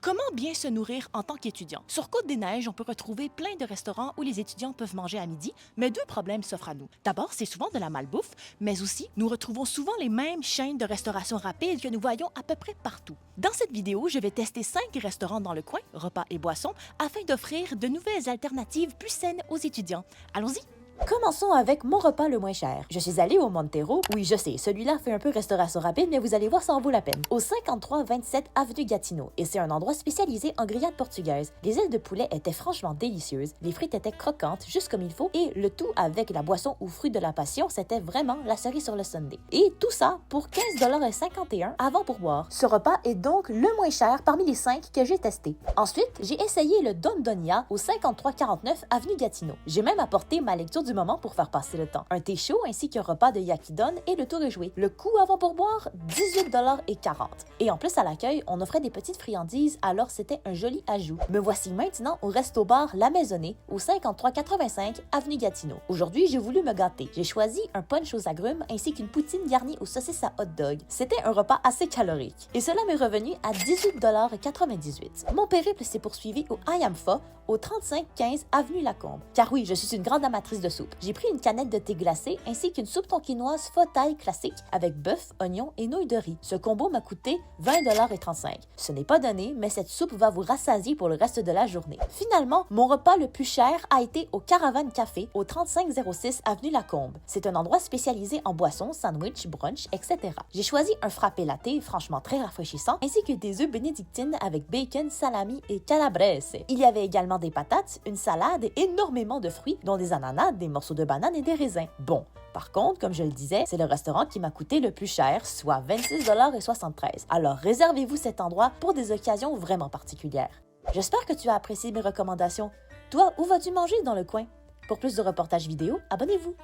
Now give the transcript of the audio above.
Comment bien se nourrir en tant qu'étudiant? Sur Côte-des-Neiges, on peut retrouver plein de restaurants où les étudiants peuvent manger à midi, mais deux problèmes s'offrent à nous. D'abord, c'est souvent de la malbouffe, mais aussi, nous retrouvons souvent les mêmes chaînes de restauration rapide que nous voyons à peu près partout. Dans cette vidéo, je vais tester 5 restaurants dans le coin, repas et boissons, afin d'offrir de nouvelles alternatives plus saines aux étudiants. Allons-y! Commençons avec mon repas le moins cher. Je suis allée au Montero. Oui, je sais, celui-là fait un peu restauration rapide, mais vous allez voir, ça en vaut la peine. Au 5327 avenue Gatineau. Et c'est un endroit spécialisé en grillade portugaise. Les ailes de poulet étaient franchement délicieuses, les frites étaient croquantes, juste comme il faut, et le tout avec la boisson ou fruit de la passion, c'était vraiment la cerise sur le sundae. Et tout ça pour 15,51 $ avant pourboire. Ce repas est donc le moins cher parmi les 5 que j'ai testés. Ensuite, j'ai essayé le Don Donia au 5349 avenue Gatineau. J'ai même apporté ma lecture du moment pour faire passer le temps. Un thé chaud ainsi qu'un repas de yakidon et le tour est joué. Le coût avant pourboire, 18,40 $. Et en plus à l'accueil, on offrait des petites friandises, alors c'était un joli ajout. Me voici maintenant au resto-bar La Maisonnée au 5385 avenue Gatineau. Aujourd'hui, j'ai voulu me gâter. J'ai choisi un punch aux agrumes ainsi qu'une poutine garnie aux saucisses à hot dog. C'était un repas assez calorique. Et cela m'est revenu à 18,98 $. Mon périple s'est poursuivi au I Am Pho au 3515 avenue Lacombe. Car oui, je suis une grande amatrice de soupe. J'ai pris une canette de thé glacé ainsi qu'une soupe tonkinoise pho thai classique avec bœuf, oignons et nouilles de riz. Ce combo m'a coûté 20,35 $. Ce n'est pas donné, mais cette soupe va vous rassasier pour le reste de la journée. Finalement, mon repas le plus cher a été au Caravane Café au 3506 avenue Lacombe. C'est un endroit spécialisé en boissons, sandwich, brunch, etc. J'ai choisi un frappé latte, franchement très rafraîchissant, ainsi que des œufs bénédictines avec bacon, salami et calabrese. Il y avait également des patates, une salade et énormément de fruits, dont des ananas, des morceaux de banane et des raisins. Bon, par contre, comme je le disais, c'est le restaurant qui m'a coûté le plus cher, soit 26,73 $. Alors réservez-vous cet endroit pour des occasions vraiment particulières. J'espère que tu as apprécié mes recommandations. Toi, où vas-tu manger dans le coin? Pour plus de reportages vidéo, abonnez-vous!